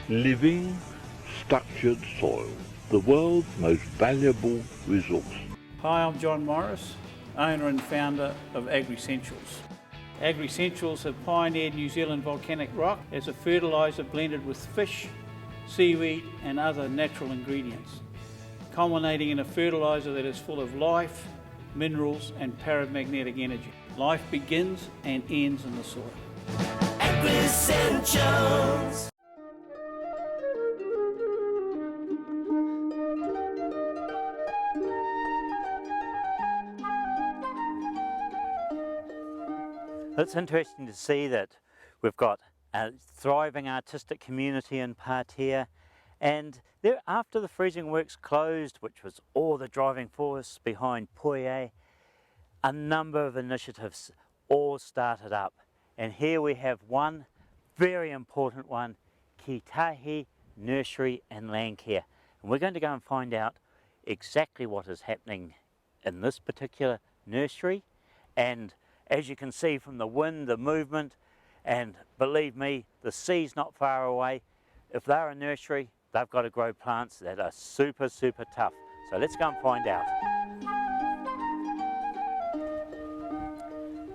Living, structured soil, the world's most valuable resource. Hi, I'm John Morris, owner and founder of AgriSentials. AgriSentials have pioneered New Zealand volcanic rock as a fertiliser blended with fish, seaweed and other natural ingredients, culminating in a fertiliser that is full of life, minerals and paramagnetic energy. Life begins and ends in the soil. AgriSentials. It's interesting to see that we've got a thriving artistic community in Pātea, and there, after the freezing works closed, which was all the driving force behind Puie, a number of initiatives all started up. And here we have one very important one, Kii Tahi Nursery and Land Care. And we're going to go and find out exactly what is happening in this particular nursery. And as you can see from the wind, the movement, and believe me, the sea's not far away. If they're a nursery, they've got to grow plants that are super, super tough. So let's go and find out.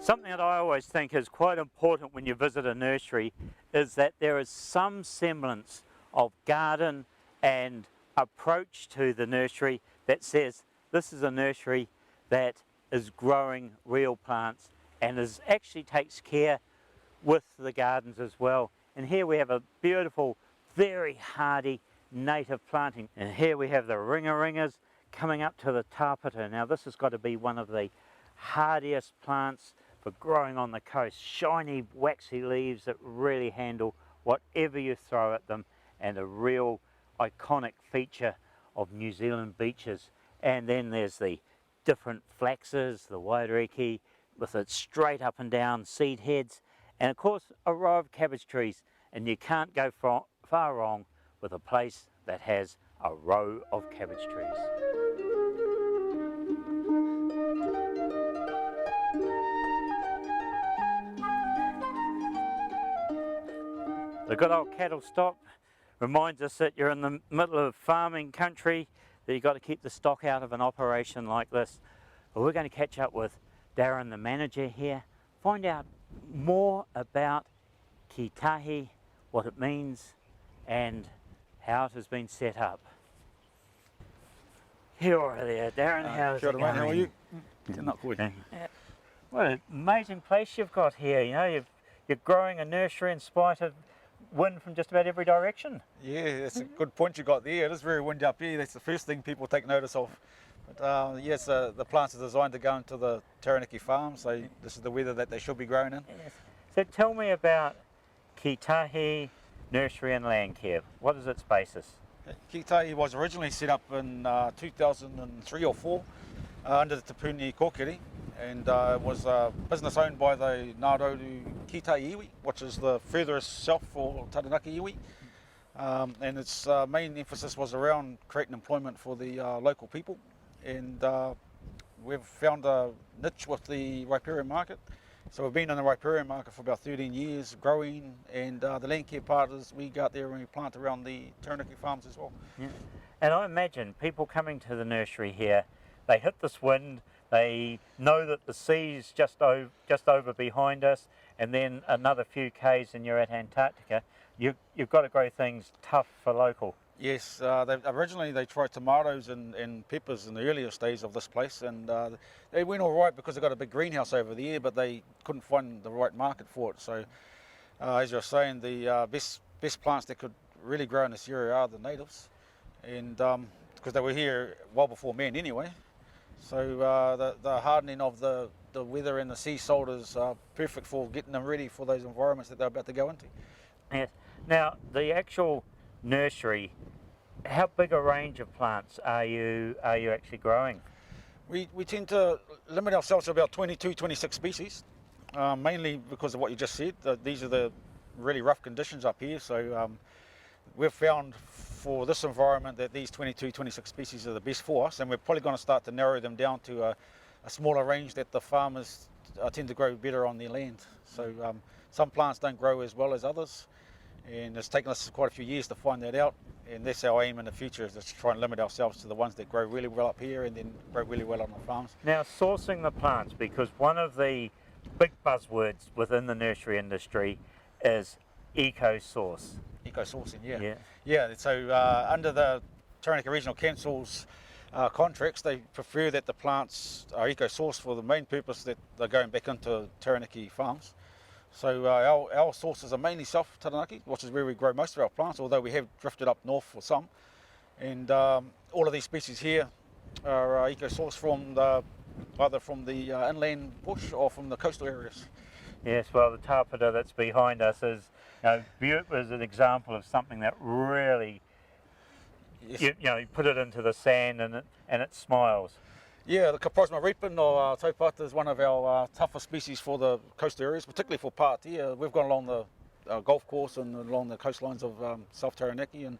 Something that I always think is quite important when you visit a nursery is that there is some semblance of garden and approach to the nursery that says this is a nursery that is growing real plants and actually takes care with the gardens as well. And here we have a beautiful, very hardy native planting. And here we have the ringa-ringas coming up to the tāpata. Now this has got to be one of the hardiest plants for growing on the coast. Shiny, waxy leaves that really handle whatever you throw at them, and a real iconic feature of New Zealand beaches. And then there's the different flaxes, the waiariki, with its straight up and down seed heads, and of course a row of cabbage trees. And you can't go far wrong with a place that has a row of cabbage trees. The good old cattle stop reminds us that you're in the middle of farming country, that you've got to keep the stock out of an operation like this. But we're going to catch up with Darren, the manager here, find out more about Kii Tahi, what it means and how it has been set up. Here are there, Darren, how's it going? How are you? Not good. What an amazing place you've got here. You know, you're growing a nursery in spite of wind from just about every direction. Yeah, that's a good point you got there. It is very windy up here. That's the first thing people take notice of. But yes, the plants are designed to go into the Taranaki farm, so this is the weather that they should be grown in. Yes. So tell me about Kii Tahi Nursery and Land Care. What is its basis? Kii Tahi was originally set up in 2003 or 4 under the Te Puni Kōkiri, and was a business owned by the Ngāroru Kii Tahi iwi, which is the furthest south for Taranaki iwi. And its main emphasis was around creating employment for the local people. And we've found a niche with the riparian market. So we've been in the riparian market for about 13 years, growing, and the land care part is we go out there and we plant around the Taranaki farms as well. Yeah. And I imagine people coming to the nursery here, they hit this wind, they know that the sea's just over behind us, and then another few k's and you're at Antarctica. You've got to grow things tough for local. Yes, originally they tried tomatoes and peppers in the earlier days of this place, and they went all right because they've got a big greenhouse over there, but they couldn't find the right market for it. So as you're saying, the best plants that could really grow in this area are the natives, and because they were here well before man anyway. So the hardening of the weather and the sea salt is perfect for getting them ready for those environments that they're about to go into. Yes. Now the actual nursery, how big a range of plants are you actually growing? We tend to limit ourselves to about 26 species, mainly because of what you just said. These are the really rough conditions up here, so we've found for this environment that these 26 species are the best for us, and we're probably going to start to narrow them down to a smaller range that the farmers tend to grow better on their land. So some plants don't grow as well as others, and it's taken us quite a few years to find that out, and that's our aim in the future, is to try and limit ourselves to the ones that grow really well up here and then grow really well on the farms. Now, sourcing the plants, because one of the big buzzwords within the nursery industry is eco-source. Eco-sourcing, yeah. Yeah. Yeah, so under the Taranaki Regional Council's contracts, they prefer that the plants are eco-sourced for the main purpose that they're going back into Taranaki farms. So our sources are mainly South Taranaki, which is where we grow most of our plants, although we have drifted up north for some. And all of these species here are eco-sourced from either from the inland bush or from the coastal areas. Yes, well, the tapeta that's behind us is, Butte was an example of something that really, Yes. you put it into the sand and it smiles. Yeah, the Kaprosma reapin or taupata is one of our tougher species for the coastal areas, particularly for prt. We've gone along the golf course and along the coastlines of South Taranaki, and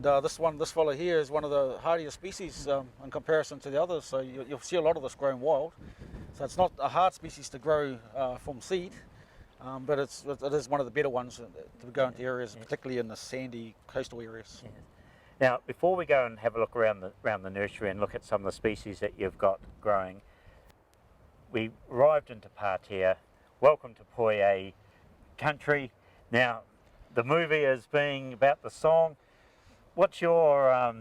this fellow here is one of the hardier species in comparison to the others. So you'll see a lot of this grown wild. So it's not a hard species to grow from seed, but it is one of the better ones to go into areas, particularly in the sandy coastal areas. Yes. Now, before we go and have a look around the nursery and look at some of the species that you've got growing, we arrived into Pātea. Welcome to Poie country. Now, the movie is being about the song. What's your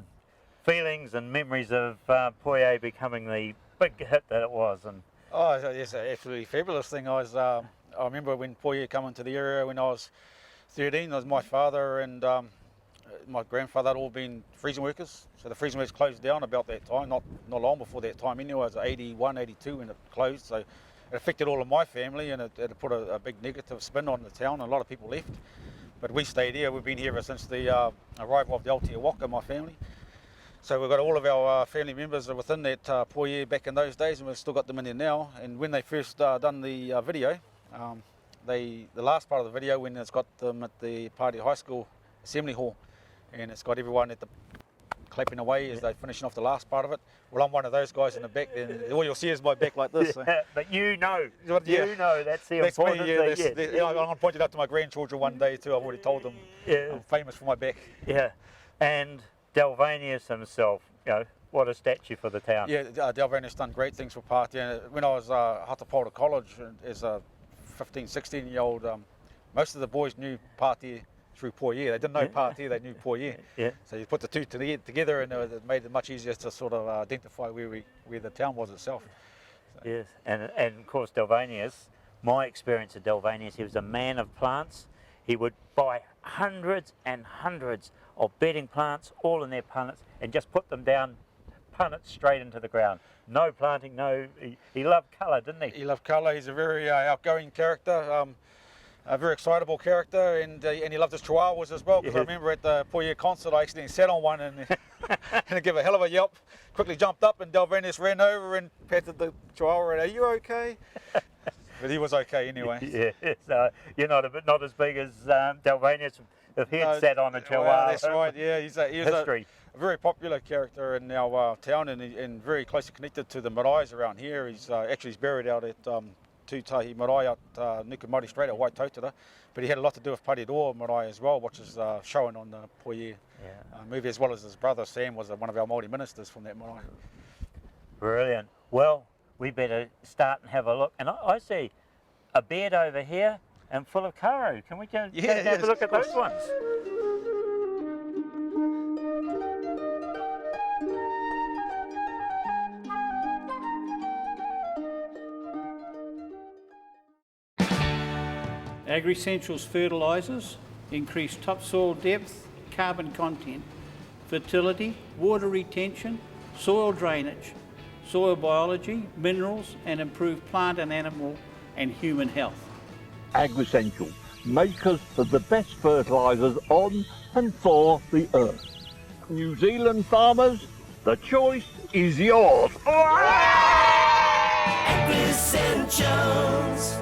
feelings and memories of Poie becoming the big hit that it was? And oh, it's an absolutely fabulous thing. I remember when Poie came into the area when I was 13. It was my father and my grandfather had all been freezing workers, so the freezing works closed down about that time, not long before that time anyway. It was 81, 82 when it closed, so it affected all of my family, and it put a big negative spin on the town. A lot of people left, but we stayed here. We've been here ever since the arrival of the Aotearoa, my family. So we've got all of our family members are within that Poie back in those days, and we've still got them in there now. And when they first done the video, the last part of the video, when it's got them at the Pātea High School Assembly Hall, and it's got everyone at the clapping away as they're finishing off the last part of it. Well, I'm one of those guys in the back, and all you'll see is my back like this. So. Yeah, but you know that's the that's important me, thing. Yeah, I'm going to point it out to my grandchildren one day too. I've already told them. Yeah. I'm famous for my back. Yeah, and Delvanius himself, what a statue for the town. Yeah, Delvanius done great things for Pātea. When I was Hatapolta College as a 15, 16-year-old, most of the boys knew Pātea through Poie. They didn't know Pātea, they knew Poie. Yeah. So you put the two together, and it made it much easier to sort of identify where the town was itself. So. Yes, and of course Delvanius, my experience of Delvanius, he was a man of plants. He would buy hundreds and hundreds of bedding plants, all in their punnets, and just put them down, punnets straight into the ground. No planting, he loved colour, didn't he? He loved colour. He's a very outgoing character. A very excitable character, and he loved his chihuahuas as well, because I remember at the Poie concert I accidentally sat on one and it gave a hell of a yelp, quickly jumped up, and Delvanius ran over and patted the chihuahua and, "Are you okay?" But he was okay anyway. Yeah, so you're not as big as Delvanius if he had sat on a chihuahua. Well, that's right, yeah. He's history. A very popular character in our town, and very closely connected to the maraes around here. He's actually buried out at Kii Tahi Nursery at Nuku Māori Strait at Waitautara, but he had a lot to do with prt1 marae as well, which is shown on the Poie movie, as well as his brother Sam was one of our Māori ministers from that marae. Brilliant. Well, we better start and have a look. And I see a bed over here and full of karu. Can we go have a look at those ones? Agri-Essentials fertilisers increase topsoil depth, carbon content, fertility, water retention, soil drainage, soil biology, minerals, and improve plant and animal and human health. Agri-Essentials, makers of the best fertilisers on and for the earth. New Zealand farmers, the choice is yours. Agri-Essentials.